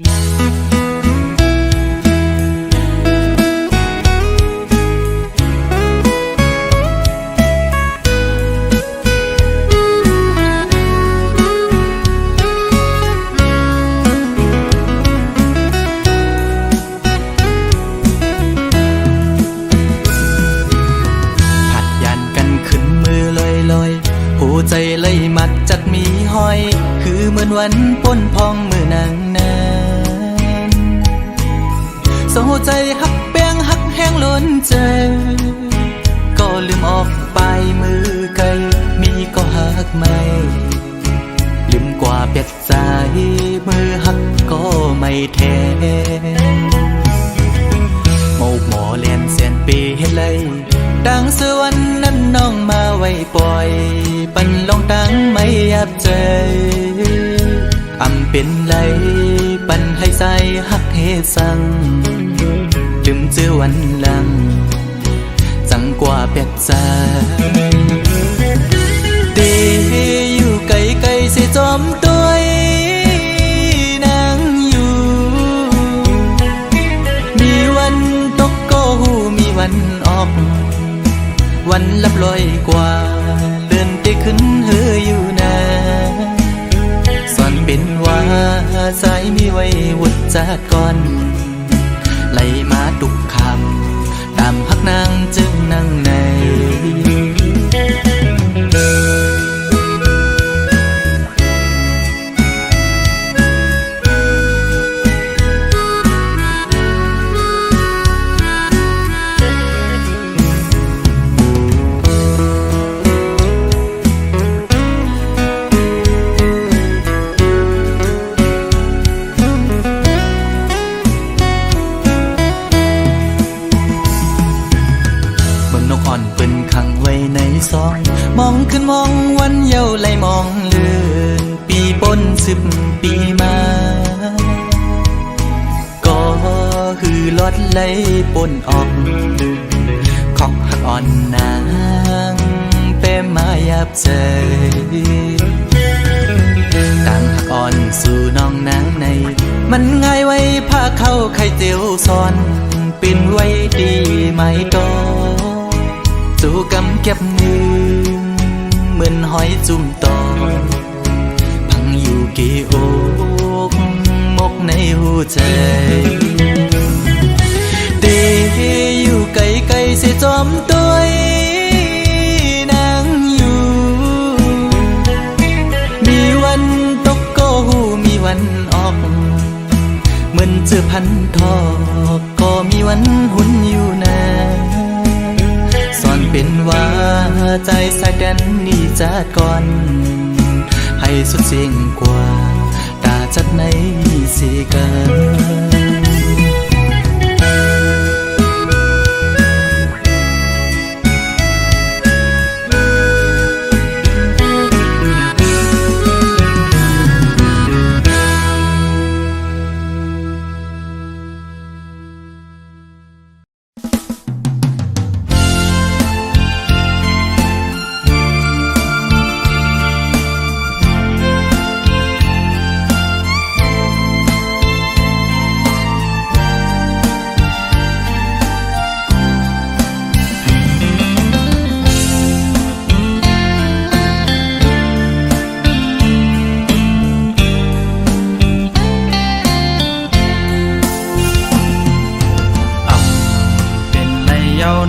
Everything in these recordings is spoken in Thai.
หัวใจเลยมัดจักมีห้อยคือเหมือนวันป้นพองมือนางนานสหัวใจหักแป้งหักแห้งล้นใจก็ลืมออกไปมือไกลมีก็หักไม่ลืมกว่าเปียกใจมือหักก็ไม่แทนโมกหมอเลียนเสียนปีเฮ็ดเลยดังสวรรค์นั้นน้องมาไว้ปล่อยปันลองดังไม่ยับใจอำเป็นไรปันให้ใจหักเฮสังลืมเจอวันหลังจังกว่าเปียกใจดีอยู่ไกลๆสิจอมตัวนางอยู่มีวันตกก็หูมีวันออกวันลับลอยกว่าเลื่อนได้ขึ้นเฮออยู่นะสอนเป็นว่าสายมีไว้วุดจากก่อนไหลมาตุกคำตามพักนางจึงนั่งในซองมองขึ้นมองวันเยาว์ไหลมองเลื่อนปีปน10 ปีมาก็คือลดไหลปนออกของหักอ่อนนางเป้มายับใจต่างหักอ่อนสู่น้องนางในมันง่ายไว้ผ้าเข้าไข่เจียวซ้อนเป็นไว้ดีไหมต่อสู่กำเก็บมือเหมือนหอยจุ่มตอพังอยู่กี่อกมกในหัวใจดีอยู่ไกลๆเสียจอมตัวนางอยู่มีวันตกก็หูมีวันออกเหมือนเจอพันทอกก็มีวันหุ่นอยู่นะเป็นว่าใจสายแดนนี่จัดก่อนให้สุดเสียงกว่าตาจัดในสีกัน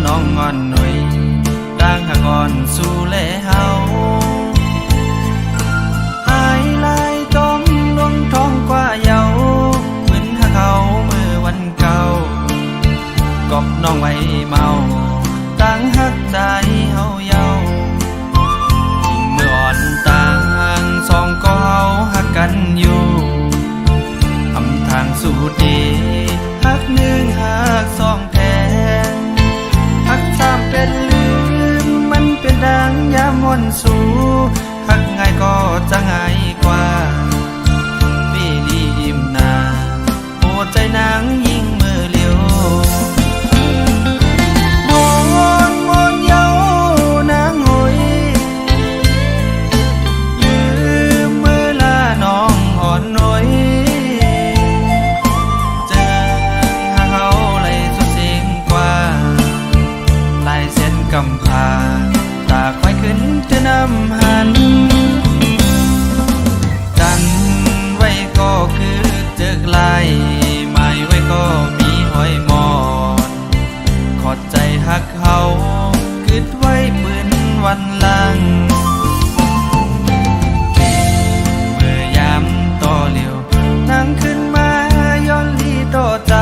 น้องงอนหน่อยร่างหักอ่อนสู่แลเฮาหายลายต้มดวงท้องกว่าเยาเหมือนหักเขาเมื่อวันเก่ากอบน้องไว้เมาต่างหักใจเฮาเยายิ่งเมื่ออ่อนต่างสองก็เฮาหักกันอยู่ทำทางสู่ดีหักหนึ่งหักสองแท้หักสามเป็นลืมมันเป็นดังยามวนสู่หักง่ายก็จะง่ายกว่าวิลีอิ่มนาหัวใจนางยิ่งมือเลี้ยววอนวอนเย้านางหอยลืมเมื่อลาน้องอ่อนหน่อย ลายหมายไว้ก็มีห้อยมอนขอดใจฮักเขาคิดไว้ปืนวันหลังเมื่อยามต่อเหลียวนั่งขึ้นมาย้อนลีต่อใจ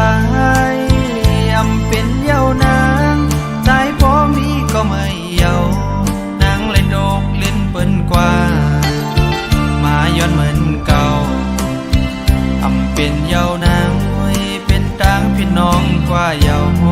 อำเป็นเยาวนางใจพอมีก็ไม่เยานางเลยโดกเล่นเปิ้นกว่ามาย้อนเหมือนเก่าอำเป็นเยาวนางเป็นต่างพี่น้องกว่าเยาโฮ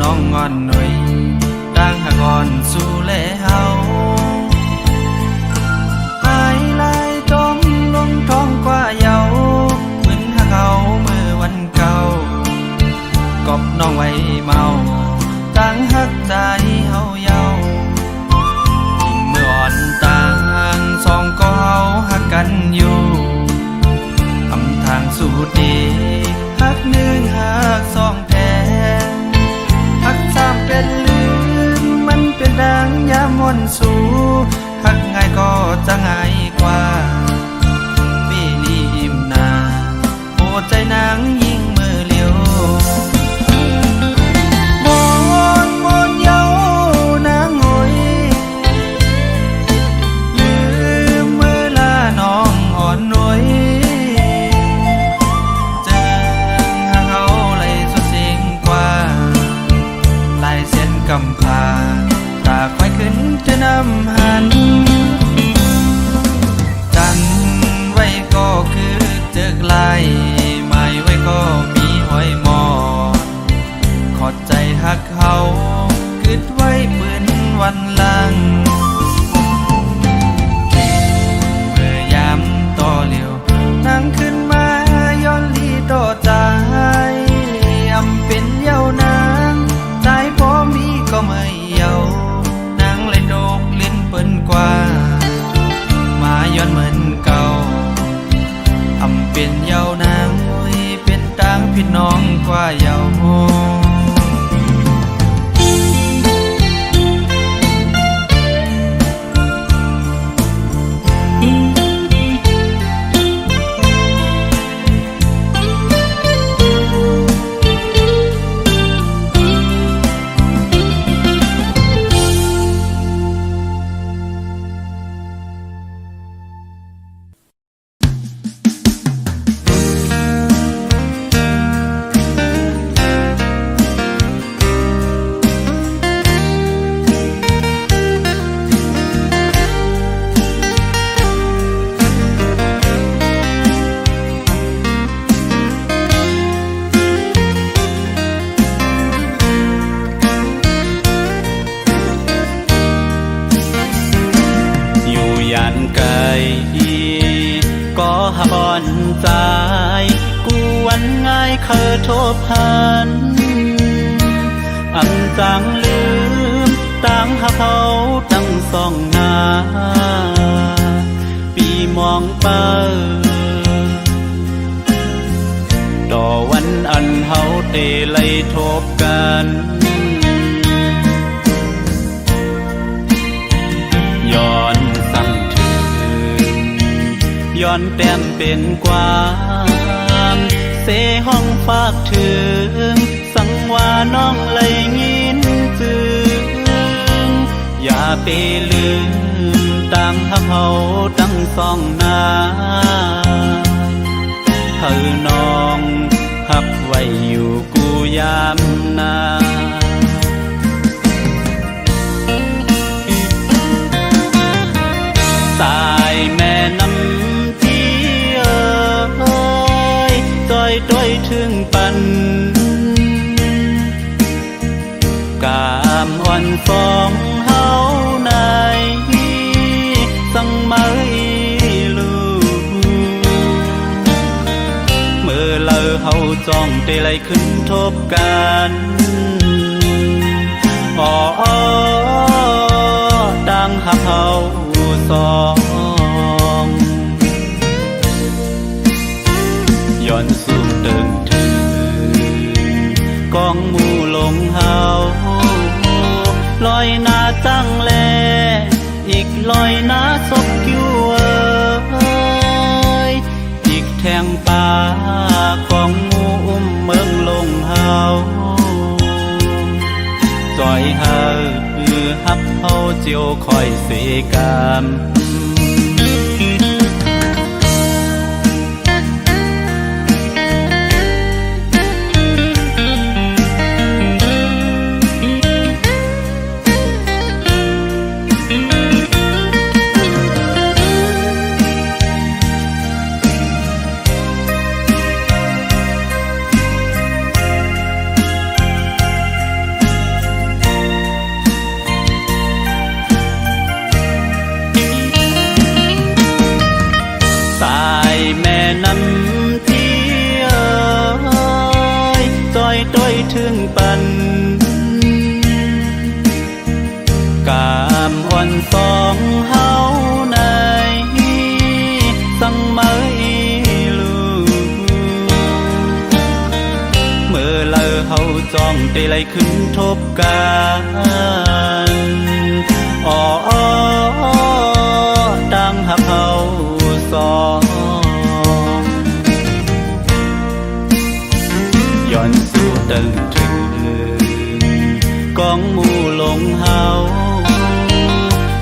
น้องงอนหน่อยต่างหากอ่อนสู่แลเฮาหายลายจมลงท้องกว่าเยาเหมือนหากเขาเมื่อวันเก่ากอบน้องไว้เมาต่างหักใจเฮาเยายิ่งเมื่ออ่อนต่างสองก็เฮาหักกันอยู่อำทางสู่ดีหักหนึ่งหักสองแท้หักสามเป็นลืมมันเป็นดังยามวนสู่หักง่ายก็จะง่ายกว่าปีนี้อิ่มนาโหใจนางยิ่งมือเลียวมอนเยาวนางงอยลืมมือลาน้องอ่อนหน่วยเจอหาเขาเลยสุดสิ่งกว่าลายเส้นกำพาตาควายขึ้นจะนำหันจันไว้ก็คือเจอกลายหมายไว้ก็มีห้อยมอนขอดใจหักเขาคิดไว้ปืนวันหลังเมื่อยามต่อเหลียวนั่งขึ้นมาย้อนลีต่อใจอำเป็นเยาวนางใจพอมีก็ไม่เยานางเลยโดกเล่นเปิ้นกว่ามาย้อนเหมือนเก่าอำเป็นเยาวนางเป็นต่างพี่น้องกว่าเยาโฮก็หบอนใจกูวันง่ายเคยทบหันอำจังลืมตั้งหาเขาตั้งสองหน้าปีมองเปิดต่อวันอันเฮาเตไลทบกันย้อนสั่งย้อนแต้มเป็นกวามเสห้องฝากถึงสังว่าน้องเลยยินจึงอย่าไปลืมตั้งหักเฮาตั้งสองหน้าเธอน้องหักไว้อยู่กูยามนาสายแม่น้ำด้วยถึงปันกามอ่อนฟองเฮาในสังไมลู อเลอเฮาจ้องได้ไหลขึ้นทบกันอ้อดังหักเฮาสองย้อนสู่เดิมถึงกองหมู่ลงเฮาลอยหน้าจังแลอีกลอยหน้าศพกิ้วอีกแทงป่าของหมู่เมืองลงเฮาจอยเฮาฮับเฮาเจียวคอยเสกามถึงปันกามอ่อนสองเฮาในสังมาอีลูเมื่อเลอเฮาจ้องได้ไหลขึ้นทบกันอ้อดังหักเฮาสองย้อนสู่เดิมถึงกองหมู่ลงเฮา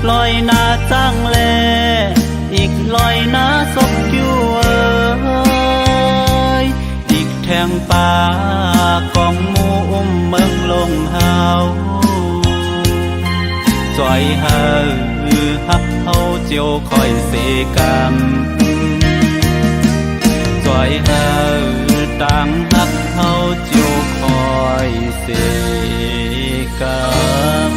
ลอยหน้าจังแลอีกลอยหน้าศพกิ้วอีกแทงป่ากองหมู่เมืองลงเฮาจอยเฮาฮับเฮาเจียวคอยเสกามจอยเฮาต่างฮักเฮาเจียวคอยเสกาม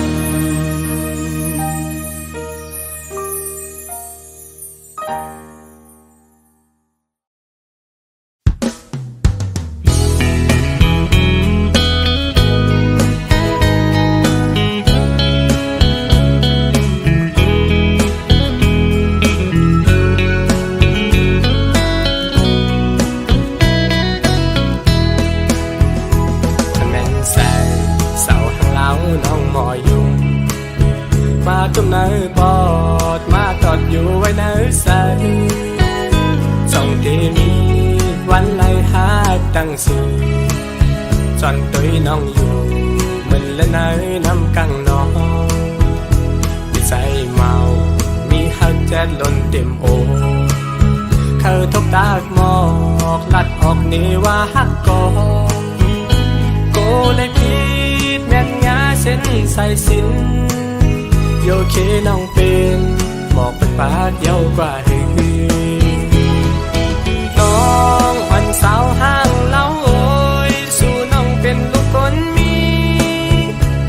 จุ่มเนื้อปอดมาตอดอยู่ไว้เนื้อใสส่องที่มีวันไล่หาตั้งสูจอนตุยน้องอยู่มันและเนื้อน้ำกังนองมีใจเมามีหักแจ๊ดล้นเต็มโอเขาทบตากหมอกลัดออกนี่ว่าหักกอโกเลยคิดแม่นงาเส้นใส่สินโยเคน้องเป็นบอกเป็นปากเยาวกว่าหือน้องอ่อนสาวห้างเล่าโอยสู่น้องเป็นลูกคนมี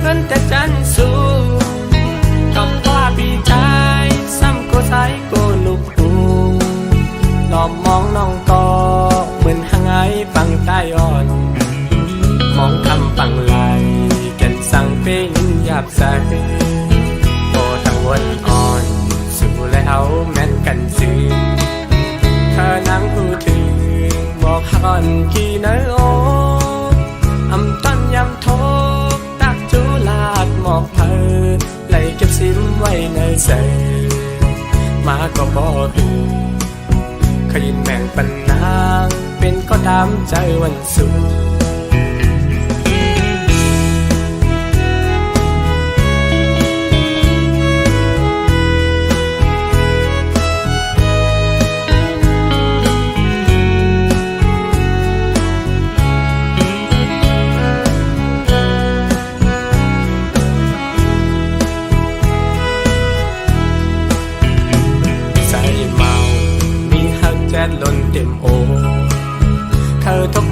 เงินแต่จันสู้กับว่าพี่ชายซ้ำก็สายก็ลูกหูหลอมมองน้องต่อเหมือนหางไอปังใต้อ่อนมองคำปังไหลกันสั่งเป็นหยาบใสวันอ่อนสู่แล้วแม่นกันซื่อเธอนั่งพูดถึงบอกหักอ่อนกี่เนื้อโออำต้นยำโทกตักจูลาดหมอกเธอไหลเก็บซิมไว้ในใจมาก็บอกขยินแม่งปันนางเป็นก็ตามใจวันสู่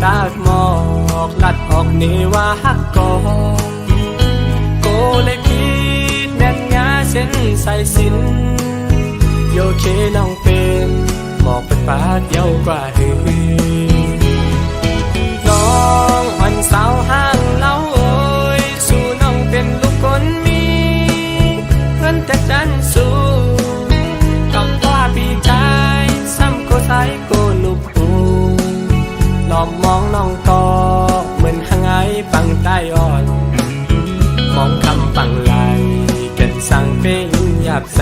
ตากหมอกลัดออกนี่ว่าฮักกอโกเลยคิดแม่นงาเส้นใส่สินโยเคน้องเป็นบอกเป็นปากเยาวกว่าหือ อบมองน้องก็เหมือนหางไอปังใต้อ่อนมองคำปังไหลกันสั่งเป็นหยาบใส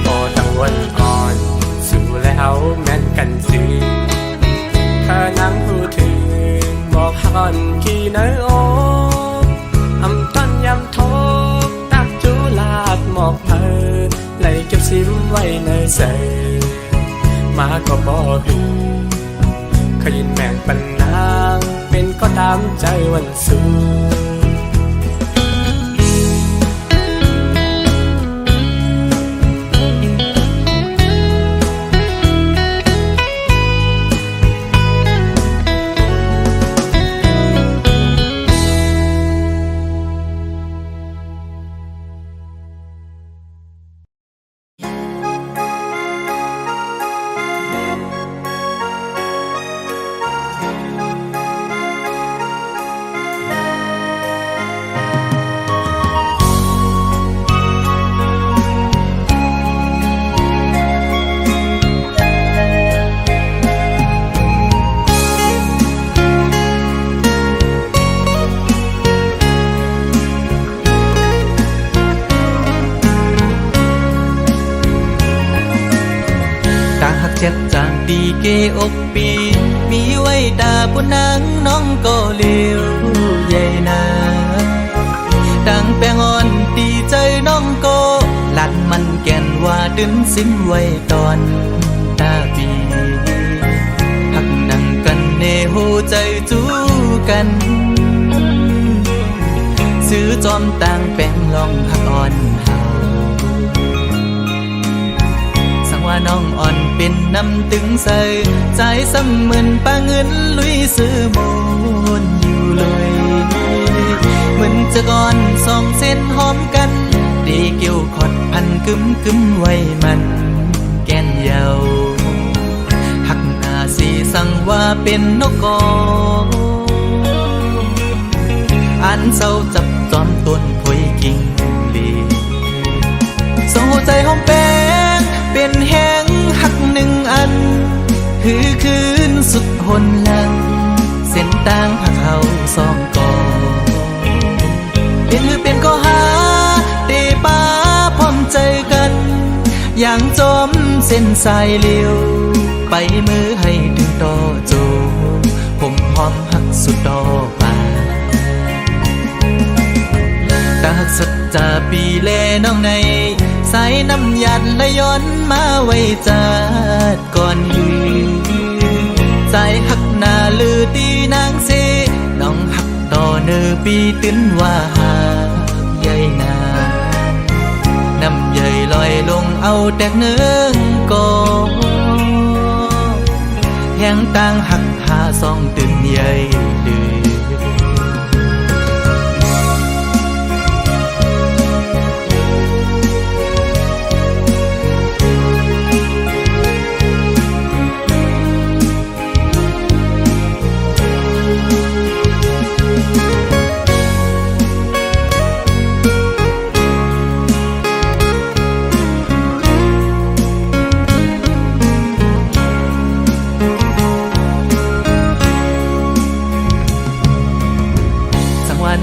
พอตั้งวันอ่อนสู่แล้วแม่นกันซื้อข้านั่งพูดถึงบอกฮักอ่อนขี้เนื้อโออำต้นยำโทตักจุลาดหมอกเพอไหลเก็บซิมไว้ในใส่มาก็บอกหึงขยินแมงปันนางเป็นก็ตามใจวันสูเจ็ดจางดีเกอกปีมีไว้ตาผู้นางน้องก็เลี้ยวใหญ่นาดังแป้งอ่อนดีใจน้องก็หลัดมันแก่นว่าดึงสิ้นไว้ตอนตาปีหักนั่งกันเนหูใจจูกันซื้อจอมต่างแป้งลองหักอ่อนว่าน้องอ่อนเป็นน้ำตึงใส่ใจซ้ำเหมือนปลาเงินลุยซื้อโมนอยู่เลยเหมือนจะก่อนสองเส้นหอมกันดีเกี่ยวขอดพันกึมไว้มันแก่นเยาหักหน้าสีสั่งว่าเป็นนกกออันเศร้าจับจอมต้นพอยกิ่งลีส่งหัวใจหอมแป้งเป็นแห้งหักหนึ่งอันคือคืนสุดหนหลังเส้นต่างผักเขาสองกอเป็นก็หาเตป้าพร้อมใจกันอย่างจมเส้นสายเลี้ยวไปมือให้ถึงต่อโจผมหอมหักสุดดอกป่าตาหักสัจจาปีแลน้องในสายน้ำยัดและย้อนมาไว้จัดก่อนลือสายหักหน้าลือตีนางเสน้องหักต่อเนอปีตื้นว่าหาใหญ่นาน้ำใหญ่ลอยลงเอาแตกเนื้อก่อแห้งต่างหักหาซองตื่นใหญ่ลือ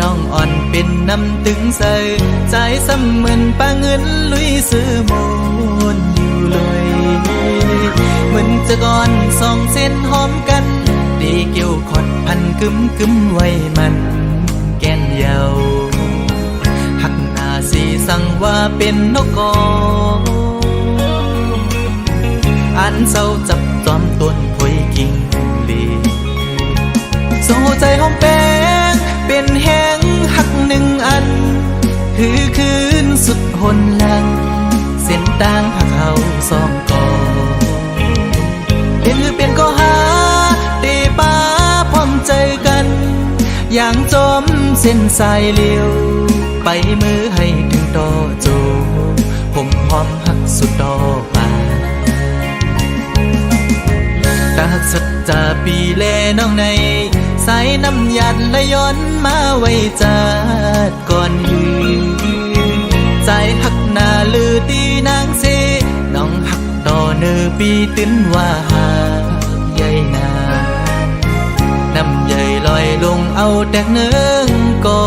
น้องอ่อนเป็นน้ำตึงใส่ใจซ้ำเหมือนปลาเงินลุยซื้อโมนอยู่เลยเหมือนจะก่อนสองเส้นหอมกันดีเกี่ยวขอดพันกึมไว้มันแก่นเยาหักหน้าสีสั่งว่าเป็นนกกออันเศร้าจับจอมต้นพอยกิ่งลีโซ่ใจหอมแป้งเป็นแห้งหักหนึ่งอันคือคืนสุดหนหลังเส้นต่างผักเขาสองกอเป็นก็หาเตป้าพร้อมใจกันอย่างจมเส้นสายเลี้ยวไปมือให้ถึงต่อโจผมหอมหักสุดดอกป่าตาหักสัจจาปีแลน้องในสายน้ำยัดและย้อนมาไว้จัดก่อนลือใจหักหน้าลือตีนางเสน้องหักต่อเนอปีตื้นว่าหาใหญ่นา เอาแต่เนื้อก่อ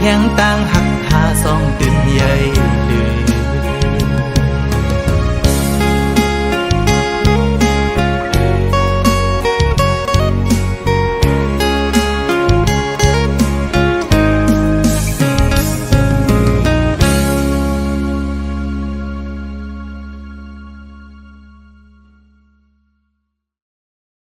แห่งต่างหักหาสองตื่นใหญ่